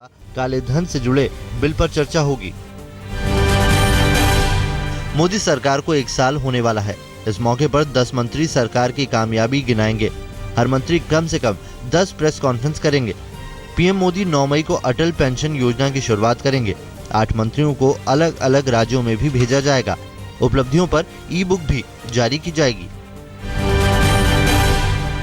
काले धन से जुड़े बिल पर चर्चा होगी। मोदी सरकार को 1 साल होने वाला है। इस मौके पर 10 मंत्री सरकार की कामयाबी गिनाएंगे। हर मंत्री कम से कम 10 प्रेस कॉन्फ्रेंस करेंगे। पीएम मोदी 9 मई को अटल पेंशन योजना की शुरुआत करेंगे। 8 मंत्रियों को अलग अलग राज्यों में भी भेजा जाएगा। उपलब्धियों पर ई बुक भी जारी की जाएगी।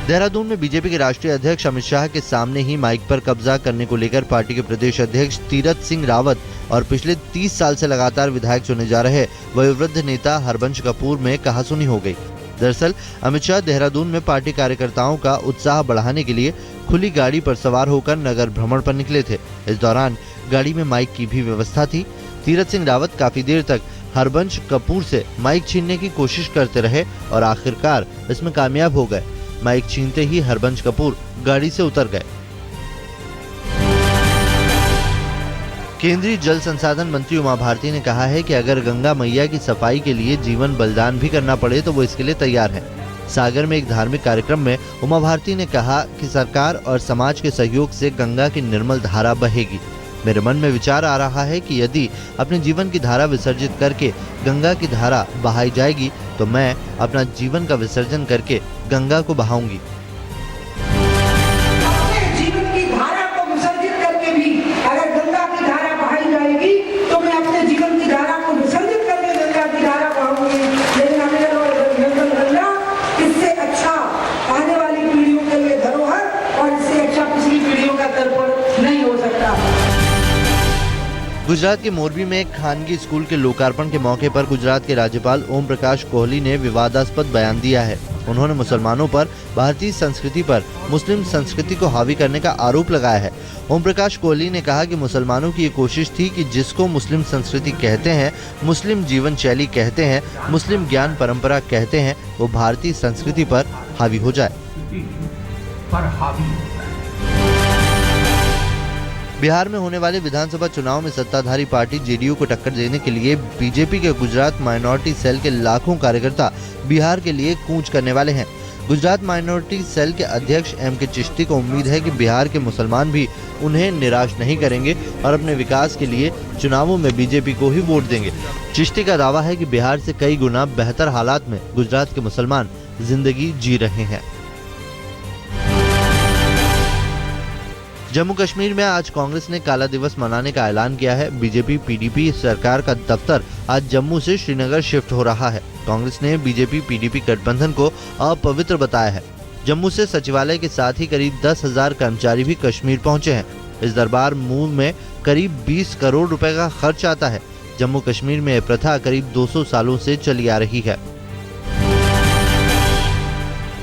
देहरादून में बीजेपी के राष्ट्रीय अध्यक्ष अमित शाह के सामने ही माइक पर कब्जा करने को लेकर पार्टी के प्रदेश अध्यक्ष तीरथ सिंह रावत और पिछले 30 साल से लगातार विधायक चुने जा रहे वयोवृद्ध नेता हरबंश कपूर में कहासुनी हो गई। दरअसल अमित शाह देहरादून में पार्टी कार्यकर्ताओं का उत्साह बढ़ाने के लिए खुली गाड़ी पर सवार होकर नगर भ्रमण पर निकले थे। इस दौरान गाड़ी में माइक की भी व्यवस्था थी। तीरथ सिंह रावत काफी देर तक हरबंश कपूर से माइक छीनने की कोशिश करते रहे और आखिरकार इसमें कामयाब हो गए। माइक छीनते ही हरबंश कपूर गाड़ी से उतर गए। केंद्रीय जल संसाधन मंत्री उमा भारती ने कहा है कि अगर गंगा मैया की सफाई के लिए जीवन बलिदान भी करना पड़े तो वो इसके लिए तैयार है। सागर में एक धार्मिक कार्यक्रम में उमा भारती ने कहा कि सरकार और समाज के सहयोग से गंगा की निर्मल धारा बहेगी। मेरे मन में विचार आ रहा है कि यदि अपने जीवन की धारा विसर्जित करके गंगा की धारा बहाई जाएगी तो मैं अपना जीवन का विसर्जन करके गंगा को बहाऊंगी। अपने जीवन की धारा को विसर्जित करके भी अगर गंगा की धारा बहाई जाएगी तो मैं अपने जीवन की धारा को विसर्जित करके गंगा की धारा बहाऊंगी। लेकिन गंगा इससे अच्छा आने वाली पीढ़ियों के लिए धरोहर और इससे अच्छा पिछली पीढ़ियों का तर्पण नहीं हो सकता। गुजरात के मोरबी में एक खानगी स्कूल के लोकार्पण के मौके पर गुजरात के राज्यपाल ओम प्रकाश कोहली ने विवादास्पद बयान दिया है। उन्होंने मुसलमानों पर भारतीय संस्कृति पर मुस्लिम संस्कृति को हावी करने का आरोप लगाया है। ओम प्रकाश कोहली ने कहा कि मुसलमानों की ये कोशिश थी कि जिसको मुस्लिम संस्कृति कहते हैं, मुस्लिम जीवन शैली कहते हैं, मुस्लिम ज्ञान परंपरा कहते हैं, वो भारतीय संस्कृति पर हावी हो जाए। बिहार में होने वाले विधानसभा चुनाव में सत्ताधारी पार्टी जेडीयू को टक्कर देने के लिए बीजेपी के गुजरात माइनॉरिटी सेल के लाखों कार्यकर्ता बिहार के लिए कूच करने वाले हैं। गुजरात माइनॉरिटी सेल के अध्यक्ष एम.के. चिश्ती को उम्मीद है कि बिहार के मुसलमान भी उन्हें निराश नहीं करेंगे और अपने विकास के लिए चुनावों में बीजेपी को ही वोट देंगे। चिश्ती का दावा है कि बिहार से कई गुना बेहतर हालात में गुजरात के मुसलमान जिंदगी जी रहे हैं। जम्मू कश्मीर में आज कांग्रेस ने काला दिवस मनाने का ऐलान किया है। बीजेपी पीडीपी सरकार का दफ्तर आज जम्मू से श्रीनगर शिफ्ट हो रहा है। कांग्रेस ने बीजेपी पीडीपी गठबंधन को अपवित्र बताया है। जम्मू से सचिवालय के साथ ही करीब 10,000 कर्मचारी भी कश्मीर पहुंचे हैं। इस दरबार मूव में करीब 20 करोड़ रुपए का खर्च आता है। जम्मू कश्मीर में यह प्रथा करीब 200 सालों से चली आ रही है।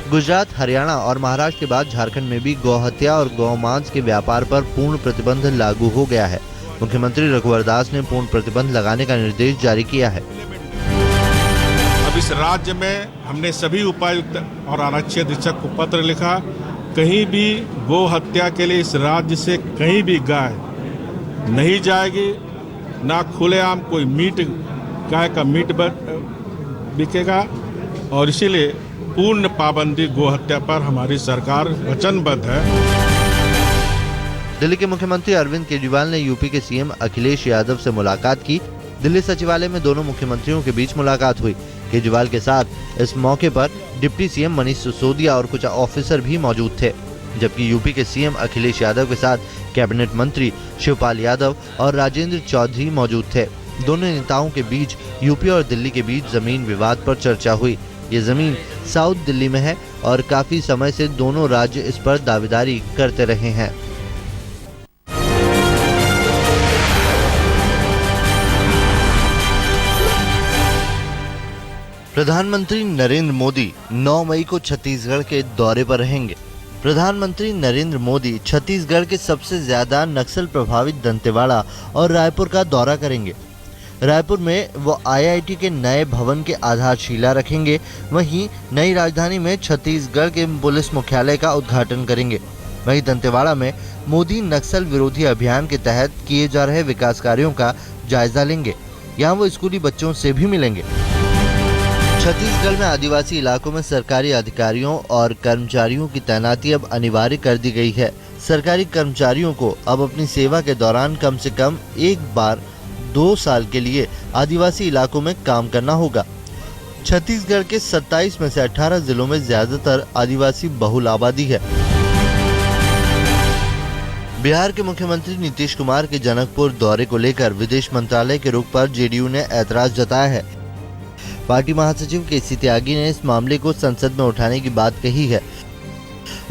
गुजरात, हरियाणा और महाराष्ट्र के बाद झारखंड में भी गौ हत्या और गौ मांस के व्यापार पर पूर्ण प्रतिबंध लागू हो गया है। मुख्यमंत्री रघुवर दास ने पूर्ण प्रतिबंध लगाने का निर्देश जारी किया है। अब इस राज्य में हमने सभी उपायुक्त और आरक्षी अधीक्षक को पत्र लिखा, कहीं भी गौ हत्या के लिए इस राज्य से कहीं भी गाय नहीं जाएगी, ना खुलेआम कोई गाय का मीट बिकेगा और इसीलिए पूर्ण पाबंदी गो हत्या पर हमारी सरकार वचनबद्ध है। दिल्ली के मुख्यमंत्री अरविंद केजरीवाल ने यूपी के सीएम अखिलेश यादव से मुलाकात की। दिल्ली सचिवालय में दोनों मुख्यमंत्रियों के बीच मुलाकात हुई। केजरीवाल के साथ इस मौके पर डिप्टी सीएम मनीष सिसोदिया और कुछ ऑफिसर भी मौजूद थे, जबकि यूपी के सीएम अखिलेश यादव के साथ कैबिनेट मंत्री शिवपाल यादव और राजेंद्र चौधरी मौजूद थे। दोनों नेताओं के बीच यूपी और दिल्ली के बीच जमीन विवाद पर चर्चा हुई। ये जमीन साउथ दिल्ली में है और काफी समय से दोनों राज्य इस पर दावेदारी करते रहे हैं। प्रधानमंत्री नरेंद्र मोदी 9 मई को छत्तीसगढ़ के दौरे पर रहेंगे। प्रधानमंत्री नरेंद्र मोदी छत्तीसगढ़ के सबसे ज्यादा नक्सल प्रभावित दंतेवाड़ा और रायपुर का दौरा करेंगे। रायपुर में वो आईआईटी के नए भवन के आधारशिला रखेंगे। वहीं नई राजधानी में छत्तीसगढ़ के पुलिस मुख्यालय का उद्घाटन करेंगे। वहीं दंतेवाड़ा में मोदी नक्सल विरोधी अभियान के तहत किए जा रहे विकास कार्यों का जायजा लेंगे। यहाँ वो स्कूली बच्चों से भी मिलेंगे। छत्तीसगढ़ में आदिवासी इलाकों में सरकारी अधिकारियों और कर्मचारियों की तैनाती अब अनिवार्य कर दी गई है। सरकारी कर्मचारियों को अब अपनी सेवा के दौरान कम से कम एक बार 2 साल के लिए आदिवासी इलाकों में काम करना होगा। छत्तीसगढ़ के 27 में से 18 जिलों में ज्यादातर आदिवासी बहुल आबादी है। बिहार के मुख्यमंत्री नीतीश कुमार के जनकपुर दौरे को लेकर विदेश मंत्रालय के रुख पर जेडीयू ने ऐतराज जताया है। पार्टी महासचिव केसी त्यागी ने इस मामले को संसद में उठाने की बात कही है।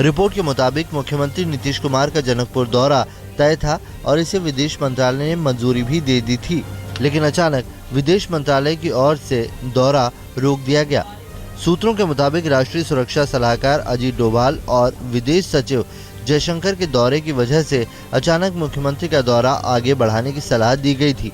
रिपोर्ट के मुताबिक मुख्यमंत्री नीतीश कुमार का जनकपुर दौरा तय था और इसे विदेश मंत्रालय ने मंजूरी भी दे दी थी, लेकिन अचानक विदेश मंत्रालय की ओर से दौरा रोक दिया गया। सूत्रों के मुताबिक राष्ट्रीय सुरक्षा सलाहकार अजीत डोभाल और विदेश सचिव जयशंकर के दौरे की वजह से अचानक मुख्यमंत्री का दौरा आगे बढ़ाने की सलाह दी गई थी।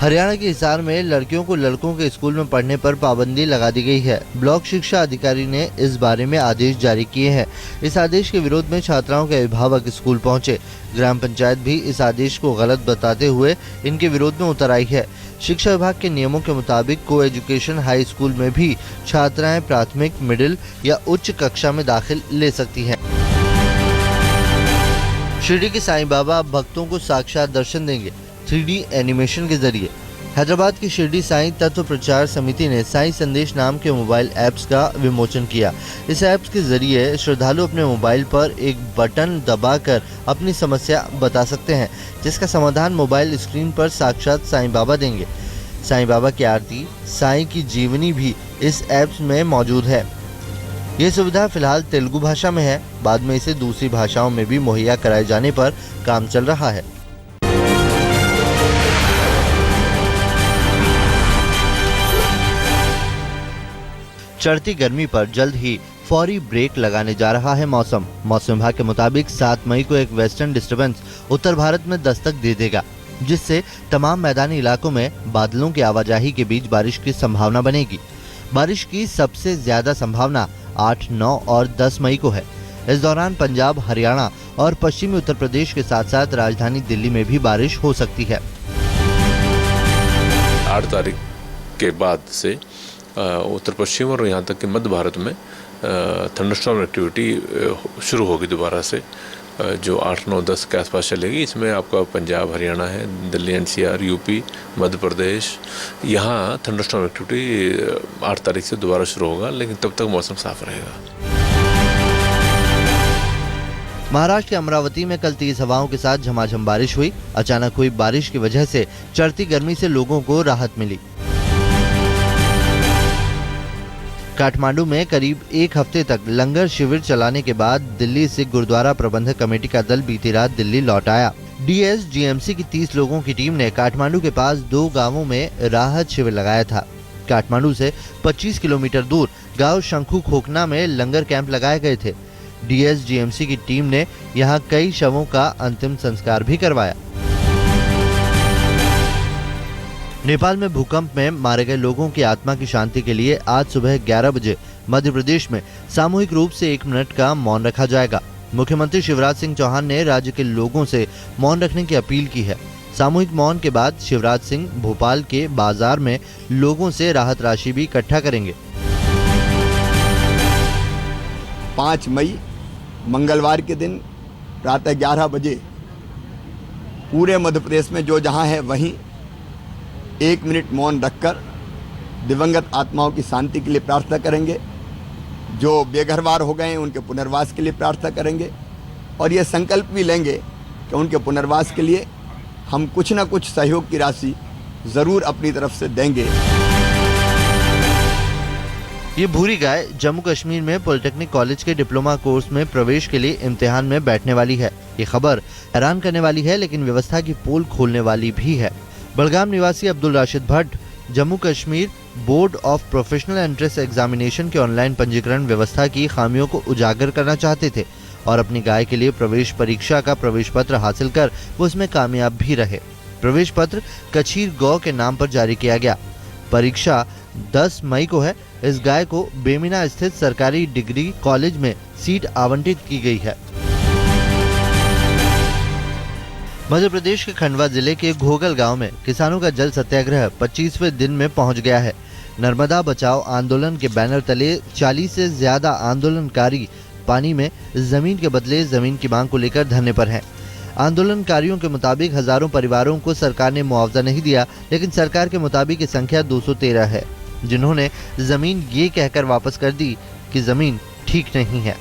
हरियाणा के हिसार में लड़कियों को लड़कों के स्कूल में पढ़ने पर पाबंदी लगा दी गई है। ब्लॉक शिक्षा अधिकारी ने इस बारे में आदेश जारी किए हैं। इस आदेश के विरोध में छात्राओं के अभिभावक स्कूल पहुंचे। ग्राम पंचायत भी इस आदेश को गलत बताते हुए इनके विरोध में उतर आई है। शिक्षा विभाग के नियमों के मुताबिक को एजुकेशन हाई स्कूल में भी छात्राएं प्राथमिक, मिडिल या उच्च कक्षा में दाखिल ले सकती हैं। शिरडी के साईं बाबा भक्तों को साक्षात दर्शन देंगे 3D एनिमेशन के जरिए। हैदराबाद की शिरडी साईं तत्व प्रचार समिति ने साईं संदेश नाम के मोबाइल ऐप्स का विमोचन किया। इस ऐप्स के जरिए श्रद्धालु अपने मोबाइल पर एक बटन दबाकर अपनी समस्या बता सकते हैं, जिसका समाधान मोबाइल स्क्रीन पर साक्षात साईं बाबा देंगे। साईं बाबा की आरती, साईं की जीवनी भी इस ऐप्स में मौजूद है। ये सुविधा फिलहाल तेलुगु भाषा में है, बाद में इसे दूसरी भाषाओं में भी मुहैया कराए जाने पर काम चल रहा है। चढ़ती गर्मी पर जल्द ही फौरी ब्रेक लगाने जा रहा है मौसम। मौसम विभाग के मुताबिक 7 मई को एक वेस्टर्न डिस्टर्बेंस उत्तर भारत में दस्तक दे देगा, जिससे तमाम मैदानी इलाकों में बादलों की आवाजाही के बीच बारिश की संभावना बनेगी। बारिश की सबसे ज्यादा संभावना 8, 9 और 10 मई को है। इस दौरान पंजाब, हरियाणा और पश्चिमी उत्तर प्रदेश के साथ साथ राजधानी दिल्ली में भी बारिश हो सकती है। 8 तारीख के बाद से उत्तर पश्चिम और यहाँ तक कि मध्य भारत में थंडरस्टॉर्म एक्टिविटी शुरू होगी दोबारा से, जो 8, 9, 10 के आसपास चलेगी। इसमें आपका पंजाब, हरियाणा है, दिल्ली, NCR, यूपी, मध्य प्रदेश, यहाँ थंडरस्टॉर्म एक्टिविटी 8 तारीख से दोबारा शुरू होगा, लेकिन तब तक मौसम साफ रहेगा। महाराष्ट्र के अमरावती में कल तेज हवाओं के साथ झमाझम बारिश हुई। अचानक हुई बारिश की वजह से चढ़ती गर्मी से लोगों को राहत मिली। काठमांडू में करीब 1 हफ्ते तक लंगर शिविर चलाने के बाद दिल्ली से गुरुद्वारा प्रबंधक कमेटी का दल बीती रात दिल्ली लौट आया। DSGMC की 30 लोगों की टीम ने काठमांडू के पास 2 गांवों में राहत शिविर लगाया था। काठमांडू से 25 किलोमीटर दूर गांव शंखू खोखना में लंगर कैंप लगाए गए थे। DSGMC की टीम ने यहां कई शवों का अंतिम संस्कार भी करवाया। नेपाल में भूकंप में मारे गए लोगों की आत्मा की शांति के लिए आज सुबह 11 बजे मध्य प्रदेश में सामूहिक रूप से 1 मिनट का मौन रखा जाएगा। मुख्यमंत्री शिवराज सिंह चौहान ने राज्य के लोगों से मौन रखने की अपील की है। सामूहिक मौन के बाद शिवराज सिंह भोपाल के बाजार में लोगों से राहत राशि भी इकट्ठा करेंगे। 5 मई मंगलवार के दिन प्रातः 11 बजे पूरे मध्य प्रदेश में जो जहां है वहीं 1 मिनट मौन रखकर दिवंगत आत्माओं की शांति के लिए प्रार्थना करेंगे। जो बेघरवार हो गए हैं उनके पुनर्वास के लिए प्रार्थना करेंगे और ये संकल्प भी लेंगे कि उनके पुनर्वास के लिए हम कुछ न कुछ सहयोग की राशि ज़रूर अपनी तरफ से देंगे। ये भूरी गाय जम्मू कश्मीर में पॉलिटेक्निक कॉलेज के डिप्लोमा कोर्स में प्रवेश के लिए इम्तिहान में बैठने वाली है। ये खबर हैरान करने वाली है, लेकिन व्यवस्था की पोल खोलने वाली भी है। बलगाम निवासी Abdul Rashid Bhatt Jammu Kashmir board of professional entrance examination के ऑनलाइन पंजीकरण व्यवस्था की खामियों को उजागर करना चाहते थे और अपनी गाय के लिए प्रवेश परीक्षा का प्रवेश पत्र हासिल कर वो इसमें कामयाब भी रहे। प्रवेश पत्र कचीर गौ के नाम पर जारी किया गया। परीक्षा 10 मई को है। इस गाय को बेमिना स्थित सरकारी डिग्री कॉलेज में सीट आवंटित की गई है। मध्य प्रदेश के खंडवा जिले के घोगल गांव में किसानों का जल सत्याग्रह 25वें दिन में पहुंच गया है। नर्मदा बचाओ आंदोलन के बैनर तले 40 से ज्यादा आंदोलनकारी पानी में जमीन के बदले जमीन की मांग को लेकर धरने पर हैं। आंदोलनकारियों के मुताबिक हजारों परिवारों को सरकार ने मुआवजा नहीं दिया, लेकिन सरकार के मुताबिक ये संख्या 213 है, जिन्होंने जमीन ये कहकर वापस कर दी कि जमीन ठीक नहीं है।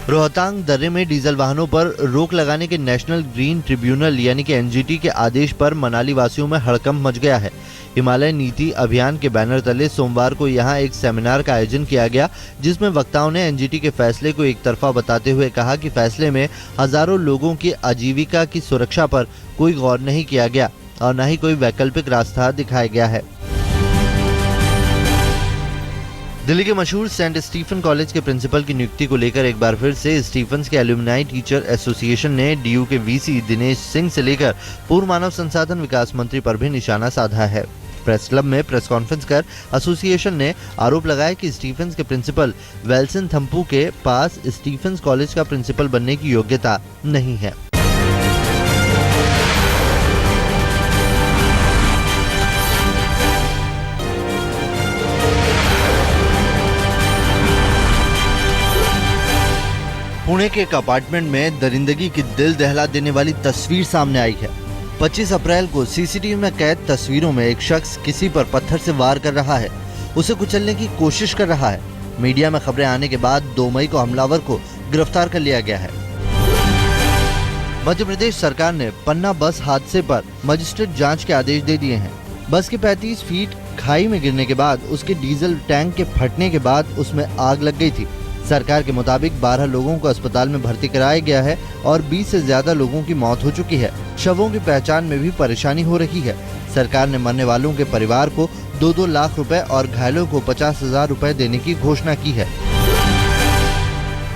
रोहतांग दर्रे में डीजल वाहनों पर रोक लगाने के नेशनल ग्रीन ट्रिब्यूनल यानी कि एनजीटी के आदेश पर मनाली वासियों में हड़कंप मच गया है। हिमालय नीति अभियान के बैनर तले सोमवार को यहां एक सेमिनार का आयोजन किया गया, जिसमें वक्ताओं ने एनजीटी के फैसले को एक तरफा बताते हुए कहा कि फैसले में हजारों लोगों की आजीविका की सुरक्षा पर कोई गौर नहीं किया गया और न ही कोई वैकल्पिक रास्ता दिखाया गया है। दिल्ली के मशहूर सेंट स्टीफन कॉलेज के प्रिंसिपल की नियुक्ति को लेकर एक बार फिर से स्टीफन्स के एल्यूमनाई टीचर एसोसिएशन ने डीयू के वीसी दिनेश सिंह से लेकर पूर्व मानव संसाधन विकास मंत्री पर भी निशाना साधा है। प्रेस क्लब में प्रेस कॉन्फ्रेंस कर एसोसिएशन ने आरोप लगाया कि स्टीफन्स के प्रिंसिपल वेल्सन थम्पू के पास स्टीफन्स कॉलेज का प्रिंसिपल बनने की योग्यता नहीं है। पुणे के एक अपार्टमेंट में दरिंदगी की दिल दहला देने वाली तस्वीर सामने आई है। 25 अप्रैल को सीसीटीवी में कैद तस्वीरों में एक शख्स किसी पर पत्थर से वार कर रहा है, उसे कुचलने की कोशिश कर रहा है। मीडिया में खबरें आने के बाद 2 मई को हमलावर को गिरफ्तार कर लिया गया है। मध्य प्रदेश सरकार ने पन्ना बस हादसे पर मजिस्ट्रेट जांच के आदेश दे दिए हैं। बस के 35 फीट खाई में गिरने के बाद उसके डीजल टैंक के फटने के बाद उसमें आग लग गई थी। सरकार के मुताबिक 12 लोगों को अस्पताल में भर्ती कराया गया है और 20 से ज्यादा लोगों की मौत हो चुकी है। शवों की पहचान में भी परेशानी हो रही है। सरकार ने मरने वालों के परिवार को 2-2 लाख रुपए और घायलों को 50,000 रुपए देने की घोषणा की है।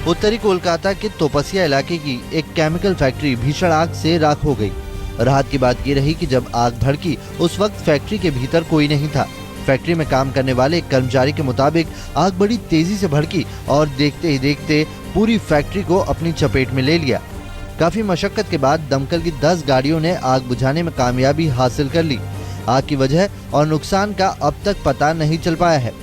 उत्तरी कोलकाता के तोपसिया इलाके की एक केमिकल फैक्ट्री भीषण आग से राख हो गई। राहत की बात ये रही कि जब आग भड़की उस वक्त फैक्ट्री के भीतर कोई नहीं था। फैक्ट्री में काम करने वाले एक कर्मचारी के मुताबिक आग बड़ी तेजी से भड़की और देखते ही देखते पूरी फैक्ट्री को अपनी चपेट में ले लिया। काफी मशक्कत के बाद दमकल की 10 गाड़ियों ने आग बुझाने में कामयाबी हासिल कर ली। आग की वजह और नुकसान का अब तक पता नहीं चल पाया है।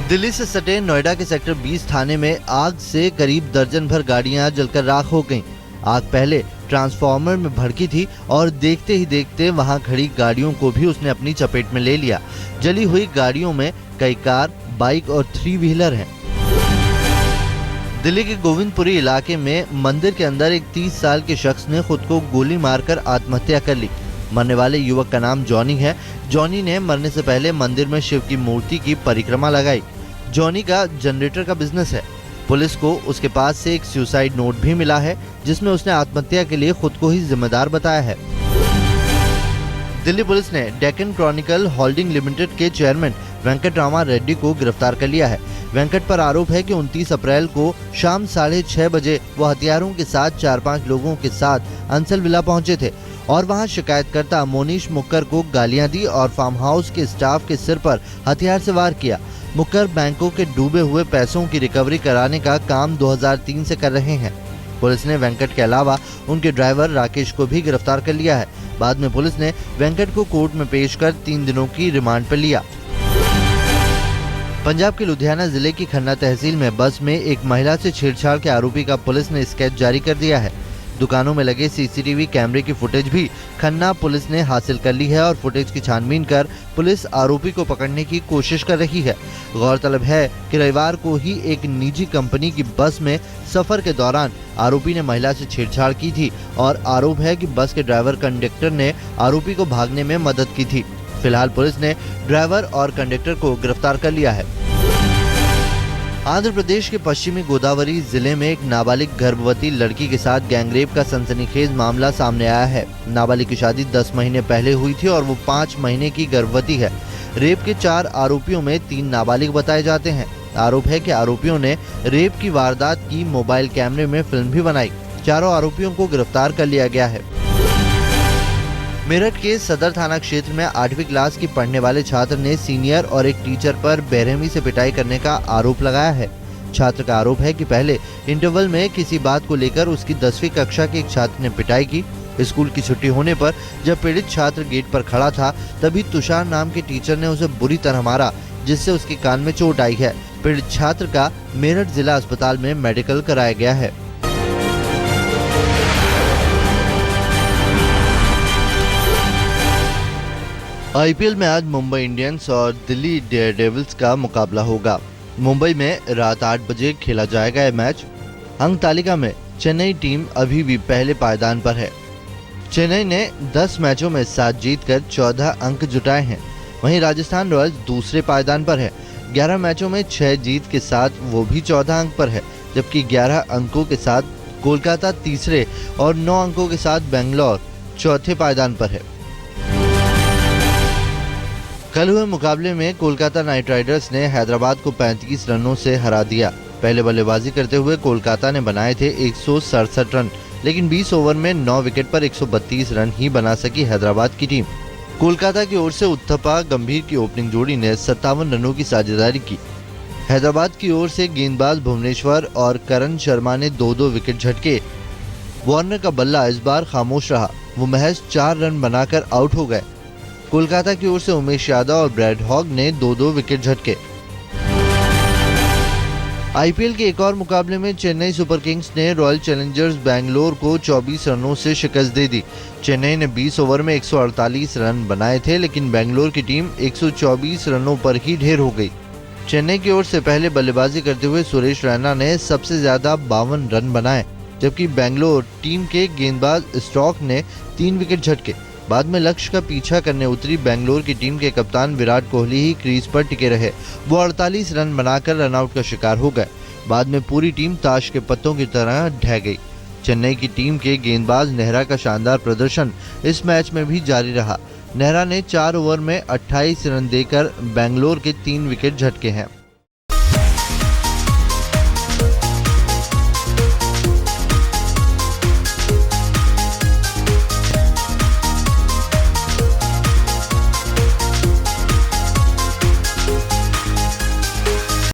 दिल्ली से सटे नोएडा के सेक्टर 20 थाने में आग से करीब दर्जन भर गाड़ियां जलकर राख हो गईं। आग पहले ट्रांसफार्मर में भड़की थी और देखते ही देखते वहां खड़ी गाड़ियों को भी उसने अपनी चपेट में ले लिया। जली हुई गाड़ियों में कई कार, बाइक और 3 व्हीलर हैं। दिल्ली के गोविंदपुरी इलाके में मंदिर के अंदर एक 30 साल के शख्स ने खुद को गोली मारकर आत्महत्या कर ली। मरने वाले युवक का नाम जॉनी है। जॉनी ने मरने से पहले मंदिर में शिव की मूर्ति की परिक्रमा लगाई। जॉनी का जनरेटर का बिजनेस है। पुलिस को उसके पास से एक सुसाइड नोट भी मिला है, जिसमें उसने आत्महत्या के लिए खुद को ही जिम्मेदार बताया है। दिल्ली पुलिस ने डेक्कन क्रॉनिकल होल्डिंग लिमिटेड के चेयरमैन वेंकटरामा रेड्डी को गिरफ्तार कर लिया है। वेंकट पर आरोप है कि 29 अप्रैल को शाम 6:30 बजे वो हथियारों के साथ 4-5 लोगों के साथ अंसल विला पहुंचे थे और वहां शिकायतकर्ता मोनीश मुक्कर को गालियां दी और फार्म हाउस के स्टाफ के सिर पर हथियार से वार किया। मुक्कर बैंकों के डूबे हुए पैसों की रिकवरी कराने का काम 2003 से कर रहे हैं। पुलिस ने वेंकट के अलावा उनके ड्राइवर राकेश को भी गिरफ्तार कर लिया है। बाद में पुलिस ने वेंकट को कोर्ट में पेश कर 3 दिनों की रिमांड पर लिया। पंजाब के लुधियाना जिले की खन्ना तहसील में बस में एक महिला से छेड़छाड़ के आरोपी का पुलिस ने स्केच जारी कर दिया है। दुकानों में लगे सीसीटीवी कैमरे की फुटेज भी खन्ना पुलिस ने हासिल कर ली है और फुटेज की छानबीन कर पुलिस आरोपी को पकड़ने की कोशिश कर रही है। गौरतलब है कि रविवार को ही एक निजी कंपनी की बस में सफर के दौरान आरोपी ने महिला से छेड़छाड़ की थी और आरोप है कि बस के ड्राइवर कंडक्टर ने आरोपी को भागने में मदद की थी। फिलहाल पुलिस ने ड्राइवर और कंडक्टर को गिरफ्तार कर लिया है। आंध्र प्रदेश के पश्चिमी गोदावरी जिले में एक नाबालिग गर्भवती लड़की के साथ गैंगरेप का सनसनीखेज मामला सामने आया है। नाबालिग की शादी 10 महीने पहले हुई थी और वो 5 महीने की गर्भवती है। रेप के 4 आरोपियों में 3 नाबालिग बताए जाते हैं। आरोप है कि आरोपियों ने रेप की वारदात की मोबाइल कैमरे में फिल्म भी बनाई। चारों आरोपियों को गिरफ्तार कर लिया गया है। मेरठ के सदर थाना क्षेत्र में 8वीं क्लास की पढ़ने वाले छात्र ने सीनियर और एक टीचर पर बेरहमी से पिटाई करने का आरोप लगाया है। छात्र का आरोप है कि पहले इंटरवल में किसी बात को लेकर उसकी 10वीं कक्षा के एक छात्र ने पिटाई की। स्कूल की छुट्टी होने पर जब पीड़ित छात्र गेट पर खड़ा था, तभी तुषार नाम के टीचर ने उसे बुरी तरह मारा, जिससे उसके कान में चोट आई है। पीड़ित छात्र का मेरठ जिला अस्पताल में मेडिकल कराया गया है। आईपीएल में आज मुंबई इंडियंस और दिल्ली डेयरडेविल्स का मुकाबला होगा। मुंबई में रात 8 बजे खेला जाएगा यह मैच। अंक तालिका में चेन्नई टीम अभी भी पहले पायदान पर है। चेन्नई ने 10 मैचों में 7 जीतकर 14 अंक जुटाए हैं। वहीं राजस्थान रॉयल्स दूसरे पायदान पर है। 11 मैचों में 6 जीत के साथ वो भी 14 अंक पर है, जबकि 11 अंकों के साथ कोलकाता तीसरे और 9 अंकों के साथ बेंगलोर चौथे पायदान पर है। कल हुए मुकाबले में कोलकाता नाइट राइडर्स ने हैदराबाद को 35 रनों से हरा दिया। पहले बल्लेबाजी करते हुए कोलकाता ने बनाए थे 167 रन, लेकिन 20 ओवर में 9 विकेट पर 132 रन ही बना सकी हैदराबाद की टीम। कोलकाता की ओर से उत्थपा गंभीर की ओपनिंग जोड़ी ने 57 रनों की साझेदारी की। हैदराबाद की ओर से गेंदबाज भुवनेश्वर और करण शर्मा ने 2-2 विकेट झटके। वार्नर का बल्ला इस बार खामोश रहा, वो महज 4 रन बनाकर आउट हो गए। कोलकाता की ओर से उमेश यादव और ब्रैड हॉग ने 2-2 विकेट झटके। आईपीएल के एक और मुकाबले में चेन्नई सुपर किंग्स ने रॉयल चैलेंजर्स बैंगलोर को 24 रनों से शिकस्त दे दी। चेन्नई ने 20 ओवर में 148 रन बनाए थे, लेकिन बैंगलोर की टीम 124 रनों पर ही ढेर हो गई। चेन्नई की ओर से पहले बल्लेबाजी करते हुए सुरेश रैना ने सबसे ज्यादा 52 रन बनाए, जबकि बैंगलोर टीम के गेंदबाज स्टॉक ने 3 विकेट झटके। बाद में लक्ष्य का पीछा करने उतरी बैंगलोर की टीम के कप्तान विराट कोहली ही क्रीज पर टिके रहे। वो 48 रन बनाकर रनआउट का शिकार हो गए। बाद में पूरी टीम ताश के पत्तों की तरह ढह गई। चेन्नई की टीम के गेंदबाज नेहरा का शानदार प्रदर्शन इस मैच में भी जारी रहा। नेहरा ने 4 ओवर में 28 रन देकर बैंगलोर के 3 विकेट झटके हैं।